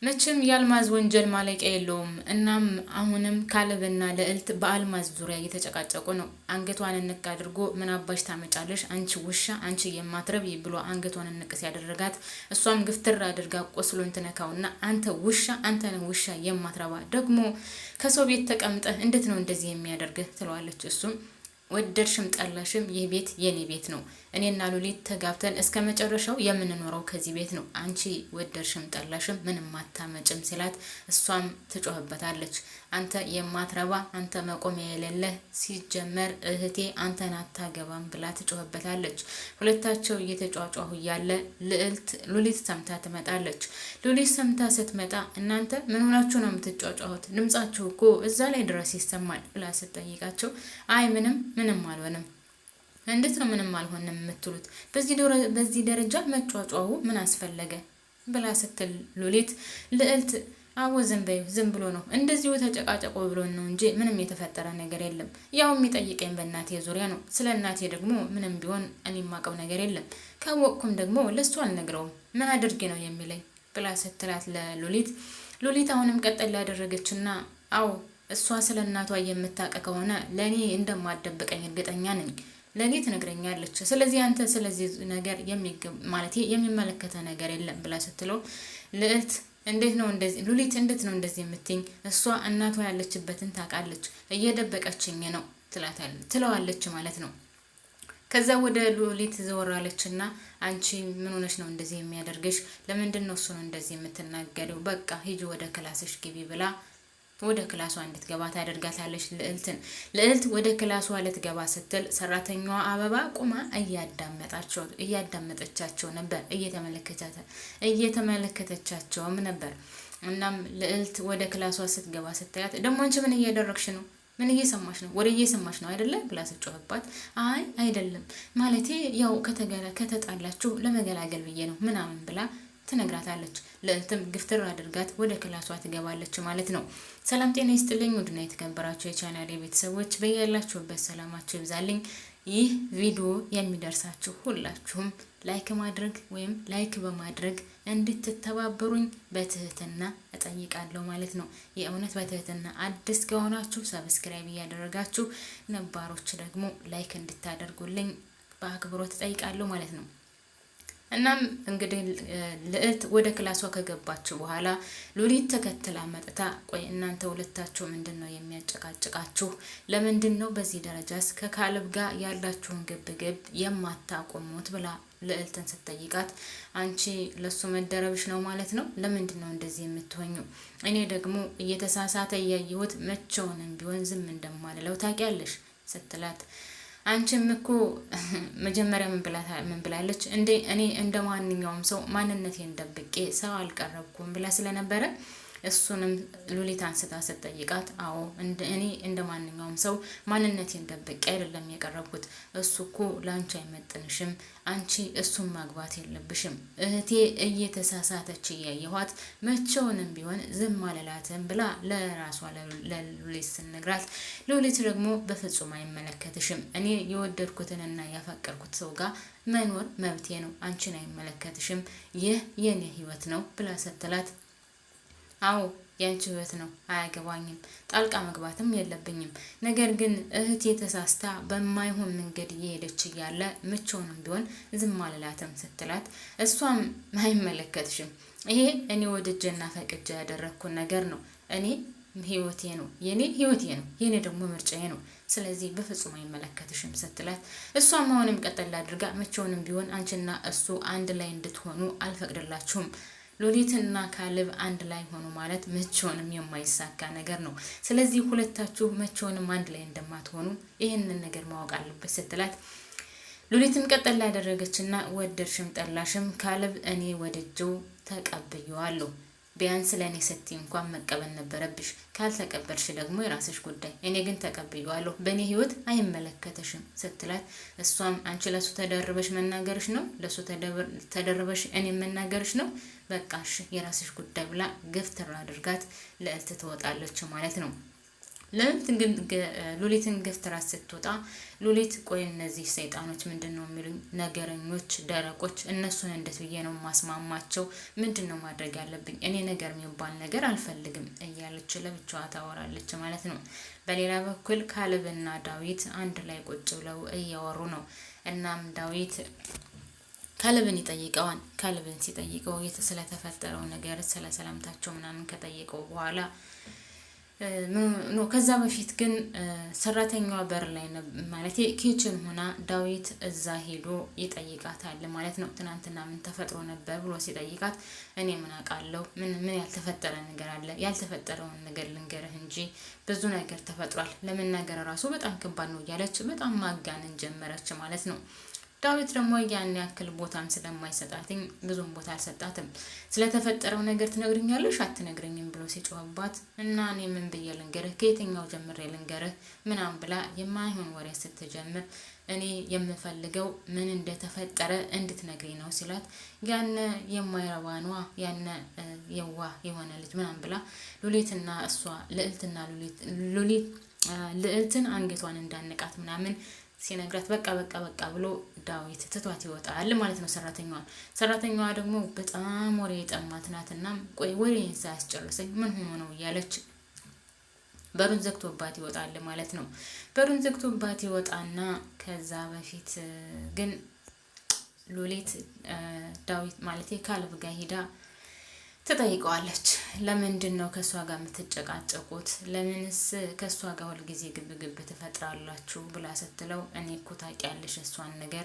መቼም የአልማዝ ወንጀል ማለቂያ የለውም። እናም አሁንም ካሌብና ልዕልት በአልማዝ ዙሪያ እየተጨቃጨቁ ነው። አንገቷን እንቅ አድርጎ ምን አባሽ ታመጫለሽ አንቺ ውሻ፣ አንቺ የማትረቢ ብሎ አንገቷን እንቅ ሲያደረጋት እሷም ግፍትር አድርጋ ቆስሎን ትነካውና አንተ ውሻ፣ አንተ ነህ ውሻ የማትረባ ደግሞ ከሰው ቤት ተቀምጠህ እንዴት ነው እንደዚህ የሚያደርግህ ትለዋለች። እሱም ወደድሽም ጠላሽም ይህ ቤት የኔ ቤት ነው። እኔና ሉሊት ተጋብተን እስከ መጨረሻው የምንኖረው ከዚህ ቤት ነው። አንቺ ወደድሽም ጠላሽም ምንም አታመጭም ሲላት እሷም ትጮህበታለች። አንተ የማትረባ አንተ መቆሚያ የሌለህ ሲጀመር እህቴ አንተን አታገባም ብላ ትጮህበታለች። ሁለታቸው እየተጫጫሁ እያለ ሉሊት ሰምታ ትመጣለች። ሉሊት ሰምታ ስትመጣ እናንተ ምን ሆናችሁ ነው የምትጫጫሁት? ድምጻችሁ እኮ እዛ ላይ ድረስ ይሰማል ብላ ስትጠይቃቸው አይ ምንም አልሆንም። እንዴት ነው ምንም አልሆንም የምትሉት? በዚህ ደረጃ መጫጫሁ ምን አስፈለገ ብላ ስትል ሉሊት ልዕልት አዎ ዝም ብሎ ነው እንደዚሁ ተጨቃጨቆ ብሎ ነው እንጂ ምንም የተፈጠረ ነገር የለም። ያው የሚጠይቀኝ በእናቴ ዙሪያ ነው። ስለ እናቴ ደግሞ ምንም ቢሆን እኔ የማውቀው ነገር የለም። ካወቅኩም ደግሞ ለሱ አልነግረውም። ምን አድርጌ ነው የሚለኝ ብላ ስትላት ሉሊት አሁንም ቀጠል ያደረገችና አዎ እሷ ስለ እናቷ የምታውቅ ከሆነ ለእኔ እንደማደብቀኝ እርግጠኛ ነኝ። ለእኔ ትነግረኛለች። ስለዚህ አንተ ስለዚህ ነገር የሚመለከተ ነገር የለም ብላ ስትለው ልዕልት ሉሊት እንዴት ነው እንደዚህ የምትይኝ? እሷ እናቷ ያለችበትን ታውቃለች፣ እየደበቀችኝ ነው ትለዋለች ማለት ነው። ከዛ ወደ ሉሊት ዘወራለችና አንቺ ምን ሆነሽ ነው እንደዚህ የሚያደርግሽ? ለምንድን ነው እሱን እንደዚህ የምትናገሪው? በቃ ሂጂ ወደ ክላስሽ ግቢ ብላ ወደ ክላሷ እንድትገባ ታደርጋታለች። ልዕልት ወደ ክላሷ ልትገባ ስትል ሰራተኛዋ አበባ ቁማ እያዳመጠቻቸው ነበር፣ እየተመለከተቻቸውም ነበር። እናም ልዕልት ወደ ክላሷ ስትገባ ስታያት ደግሞ አንቺ ምን እያደረግሽ ነው? ምን እየሰማሽ ነው? ወደ እየሰማሽ ነው አይደለ ብላ ስትጮህባት አይ አይደለም ማለቴ ያው ከተጣላችሁ ለመገላገል ብዬ ነው ምናምን ብላ ትነግራታለች። ልዕልትም ግፍትር አድርጋት ወደ ክላሷ ትገባለች ማለት ነው። ሰላም ጤና ይስጥልኝ ውድና የተከበራችሁ የቻናሌ ቤተሰቦች በያላችሁበት ሰላማችሁ ይብዛልኝ። ይህ ቪዲዮ የሚደርሳችሁ ሁላችሁም ላይክ በማድረግ እንድትተባበሩኝ በትህትና እጠይቃለሁ ማለት ነው። የእውነት በትህትና አዲስ ከሆናችሁ ሰብስክራይብ እያደረጋችሁ ነባሮች ደግሞ ላይክ እንድታደርጉልኝ በአክብሮት እጠይቃለሁ ማለት ነው። እናም እንግዲህ ልዕልት ወደ ክላሷ ከገባች በኋላ ሉሊት ተከትላ መጥታ ቆይ እናንተ ሁለታችሁ ምንድነው የሚያጨቃጭቃችሁ? ለምንድን ነው በዚህ ደረጃስ ከካሌብ ጋር ያላችሁን ግብግብ የማታቆሙት? ብላ ልዕልትን ስትጠይቃት አንቺ ለሱ መደረብሽ ነው ማለት ነው? ለምንድን ነው እንደዚህ የምትሆኙ? እኔ ደግሞ እየተሳሳተ እያየሁት መቼውንም ቢሆን ዝም እንደማልለው ታውቂያለሽ ስትላት አንቺም እኮ መጀመሪያ ምን ብላለች እንዴ? እኔ እንደ ማንኛውም ሰው ማንነቴን ደብቄ ሰው አልቀረብኩም ብላ ስለነበረ እሱንም ሉሊት አንስታ ስትጠይቃት አዎ እኔ እንደ ማንኛውም ሰው ማንነቴን ደብቄ አይደለም የቀረብኩት። እሱ እኮ ለአንቺ አይመጥንሽም፣ አንቺ እሱን ማግባት የለብሽም። እህቴ እየተሳሳተች እያየኋት መቼውንም ቢሆን ዝም አልላትም ብላ ለራሷ ለሉሊት ስነግራት ሉሊት ደግሞ በፍጹም አይመለከትሽም፣ እኔ የወደድኩትንና ያፈቀርኩት ሰው ጋር መኖር መብቴ ነው፣ አንቺን አይመለከትሽም፣ ይህ የኔ ህይወት ነው ብላ ስትላት አዎ ያንቺ ህይወት ነው፣ አያገባኝም፣ ጣልቃ መግባትም የለብኝም። ነገር ግን እህቴ ተሳስታ በማይሆን መንገድ እየሄደች እያለ ምቾንም ቢሆን ዝም አልላትም ስትላት እሷም አይመለከትሽም፣ ይሄ እኔ ወድጄና ፈቅጄ ያደረግኩት ነገር ነው፣ እኔ ህይወቴ ነው፣ የኔ ህይወቴ ነው፣ የኔ ደግሞ ምርጫዬ ነው፣ ስለዚህ በፍጹም አይመለከትሽም ስትላት እሷም አሁንም ቀጠል አድርጋ ምቾንም ቢሆን አንቺና እሱ አንድ ላይ እንድትሆኑ አልፈቅድላችሁም። ሉሊትና ካሌብ አንድ ላይ ሆኑ ማለት መቼውንም የማይሳካ ነገር ነው። ስለዚህ ሁለታችሁ መቼውንም አንድ ላይ እንደማትሆኑ ይህንን ነገር ማወቅ አለበት ስትላት ሉሊትም ቀጠል ያደረገችና ወደድሽም ጠላሽም ካሌብ እኔ ወደጀው ተቀብየዋለሁ። ቢያንስ ለእኔ ስትይ እንኳን መቀበል ነበረብሽ። ካልተቀበልሽ ደግሞ የራስሽ ጉዳይ። እኔ ግን ተቀብየዋለሁ፣ በእኔ ህይወት አይመለከተሽም ስትላት እሷም አንቺ ለሱ ተደርበሽ መናገርሽ ነው፣ ለሱ ተደርበሽ እኔ መናገርሽ ነው፣ በቃሽ የራስሽ ጉዳይ ብላ ገፍትራ አድርጋት ልዕልት ትወጣለች ማለት ነው። ሉሊትን ገፍትራ ስትወጣ ሉሊት ቆይ እነዚህ ሰይጣኖች ምንድን ነው የሚሉኝ? ነገረኞች፣ ደረቆች፣ እነሱን እንዴት ብዬ ነው ማስማማቸው? ምንድን ነው ማድረግ ያለብኝ? እኔ ነገር የሚባል ነገር አልፈልግም እያለች ለብቻዋ ታወራለች ማለት ነው። በሌላ በኩል ካሌብና ዳዊት አንድ ላይ ቁጭ ብለው እያወሩ ነው። እናም ዳዊት ካሌብን ይጠይቀዋል። ካሌብን ሲጠይቀው ስለተፈጠረው ነገር ስለ ሰላምታቸው ምናምን ከጠየቀው በኋላ ከዛ በፊት ግን ሰራተኛዋ በር ላይ ማለት ኪችን ሆና ዳዊት እዛ ሄዶ ይጠይቃታል ማለት ነው። ትናንትና ምን ተፈጥሮ ነበር ብሎ ሲጠይቃት እኔ ምን አውቃለሁ፣ ምን ያልተፈጠረ ነገር አለ? ያልተፈጠረውን ነገር ልንገርህ እንጂ ብዙ ነገር ተፈጥሯል፣ ለመናገር ራሱ በጣም ከባድ ነው እያለች በጣም ማጋነን ጀመረች ማለት ነው። ዳዊት ደግሞ ያን ያክል ቦታም ስለማይሰጣትኝ ብዙም ቦታ አልሰጣትም። ስለተፈጠረው ነገር ትነግርኛለሽ አትነግረኝም ብሎ ሲጮህባት እና እኔ ምን ብዬ ልንገርህ፣ ከየትኛው ጀምሬ ልንገርህ ምናምን ብላ የማይሆን ወሬ ስትጀምር እኔ የምፈልገው ምን እንደተፈጠረ እንድትነግሪኝ ነው ሲላት ያነ የማይረባኗ ያነ የዋ የሆነ ልጅ ምናምን ብላ ሉሊትና እሷ ልዕልትን አንገቷን እንዳነቃት ምናምን ሲነግራት በቃ በቃ በቃ ብሎ ዳዊት ትቷት ይወጣል ማለት ነው። ሰራተኛዋ ደግሞ በጣም ወሬ የጠማት ናትና ቆይ ወሬን ሳያስጨርሰኝ ምን ሆኖ ነው እያለች በሩን ዘግቶባት ይወጣል ማለት ነው። በሩን ዘግቶባት ይወጣና ከዛ በፊት ግን ሉሊት ዳዊት ማለት ካሌብ ጋር ሄዳ ትጠይቀዋለች። ለምንድን ነው ከእሷ ጋር የምትጨቃጨቁት? ለምንስ ከእሷ ጋር ሁልጊዜ ግብግብ ትፈጥራላችሁ? ብላ ስትለው እኔ እኮ ታውቂያለሽ እሷን ነገር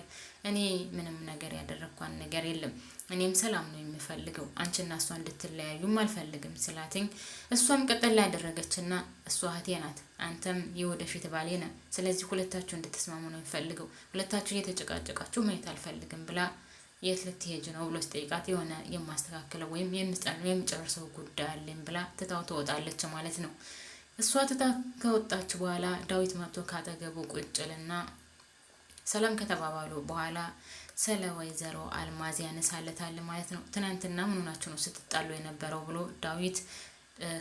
እኔ ምንም ነገር ያደረግኳን ነገር የለም። እኔም ሰላም ነው የምፈልገው፣ አንቺና እሷ እንድትለያዩም አልፈልግም ስላትኝ እሷም ቀጠል ላይ ያደረገችና እሷ እህቴ ናት፣ አንተም የወደፊት ባሌ ነህ፣ ስለዚህ ሁለታችሁ እንድትስማሙ ነው የምፈልገው፣ ሁለታችሁ እየተጨቃጨቃችሁ ማየት አልፈልግም ብላ የት ልትሄጂ ነው ብሎ ሲጠይቃት የሆነ የማስተካከለው ወይም የምጨርሰው ጉዳይ አለኝ ብላ ትታው ትወጣለች ማለት ነው። እሷ ትታ ከወጣች በኋላ ዳዊት መጥቶ ካጠገቡ ቁጭልና ሰላም ከተባባሉ በኋላ ስለ ወይዘሮ አልማዝ ያነሳለታል ማለት ነው። ትናንትና ምን ሆናችሁ ነው ስትጣሉ የነበረው ብሎ ዳዊት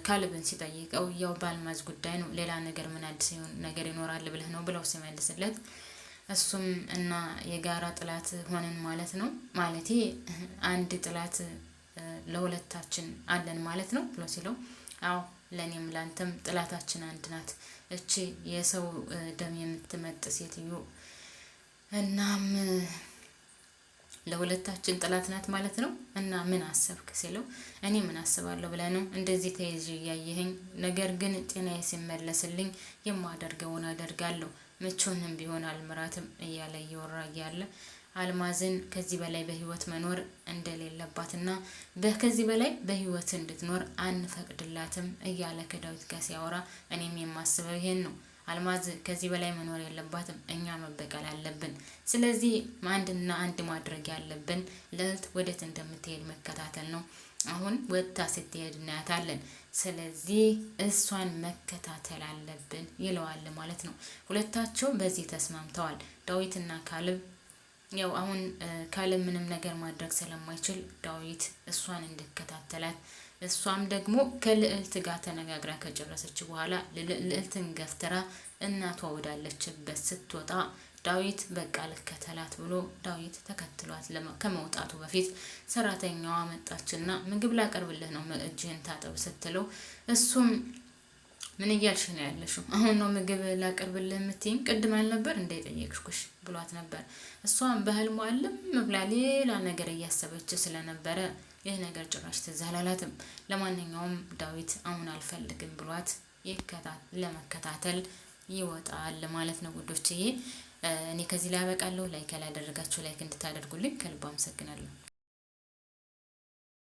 ካሌብን ሲጠይቀው ያው በአልማዝ ጉዳይ ነው፣ ሌላ ነገር ምን አዲስ ነገር ይኖራል ብለህ ነው ብለው ሲመልስለት እሱም እና የጋራ ጥላት ሆነን ማለት ነው፣ ማለቴ አንድ ጥላት ለሁለታችን አለን ማለት ነው ብሎ ሲለው አዎ ለኔም ላንተም ጥላታችን አንድ ናት፣ እቺ የሰው ደም የምትመጥ ሴትዮ እናም ለሁለታችን ጥላት ናት ማለት ነው። እና ምን አሰብክ ሲለው እኔ ምን አስባለሁ ብለህ ነው እንደዚህ ተይዤ እያየኸኝ? ነገር ግን ጤናዬ ሲመለስልኝ የማደርገውን አደርጋለሁ፣ ምቹንም ቢሆን አልምራትም እያለ እየወራ እያለ አልማዝን ከዚህ በላይ በህይወት መኖር እንደሌለባትና ከዚህ በላይ በህይወት እንድትኖር አንፈቅድላትም እያለ ከዳዊት ጋር ሲያወራ እኔም የማስበው ይሄን ነው። አልማዝ ከዚህ በላይ መኖር የለባትም፣ እኛ መበቀል አለብን። ስለዚህ አንድና አንድ ማድረግ ያለብን ልዕልት ወዴት እንደምትሄድ መከታተል ነው። አሁን ወጥታ ስትሄድ እናያታለን። ስለዚህ እሷን መከታተል አለብን ይለዋል ማለት ነው። ሁለታቸው በዚህ ተስማምተዋል። ዳዊትና ካሌብ ያው አሁን ካሌብ ምንም ነገር ማድረግ ስለማይችል ዳዊት እሷን እንድከታተላት እሷም ደግሞ ከልዕልት ጋር ተነጋግራ ከጨረሰች በኋላ ልዕልትን ገፍትራ እናቷ ወዳለችበት ስትወጣ ዳዊት በቃ ልከተላት ብሎ ዳዊት ተከትሏት ከመውጣቱ በፊት ሰራተኛዋ መጣችና ምግብ ላቀርብልህ ነው እጅህን ታጠብ ስትለው እሱም ምን እያልሽ ነው ያለሽው? አሁን ነው ምግብ ላቀርብልህ የምትይኝ? ቅድም አልነበር እንደ ጠየቅሽኩሽ ብሏት ነበር። እሷም በህልሟ አለም ብላ ሌላ ነገር እያሰበች ስለነበረ ይህ ነገር ጭራሽ ትዝ አላላትም። ለማንኛውም ዳዊት አሁን አልፈልግም ብሏት ለመከታተል ይወጣል ማለት ነው ውዶችዬ። እኔ ከዚህ ላይ አበቃለሁ። ላይክ ያላደረጋችሁ ላይክ እንድታደርጉልኝ ከልብ አመሰግናለሁ።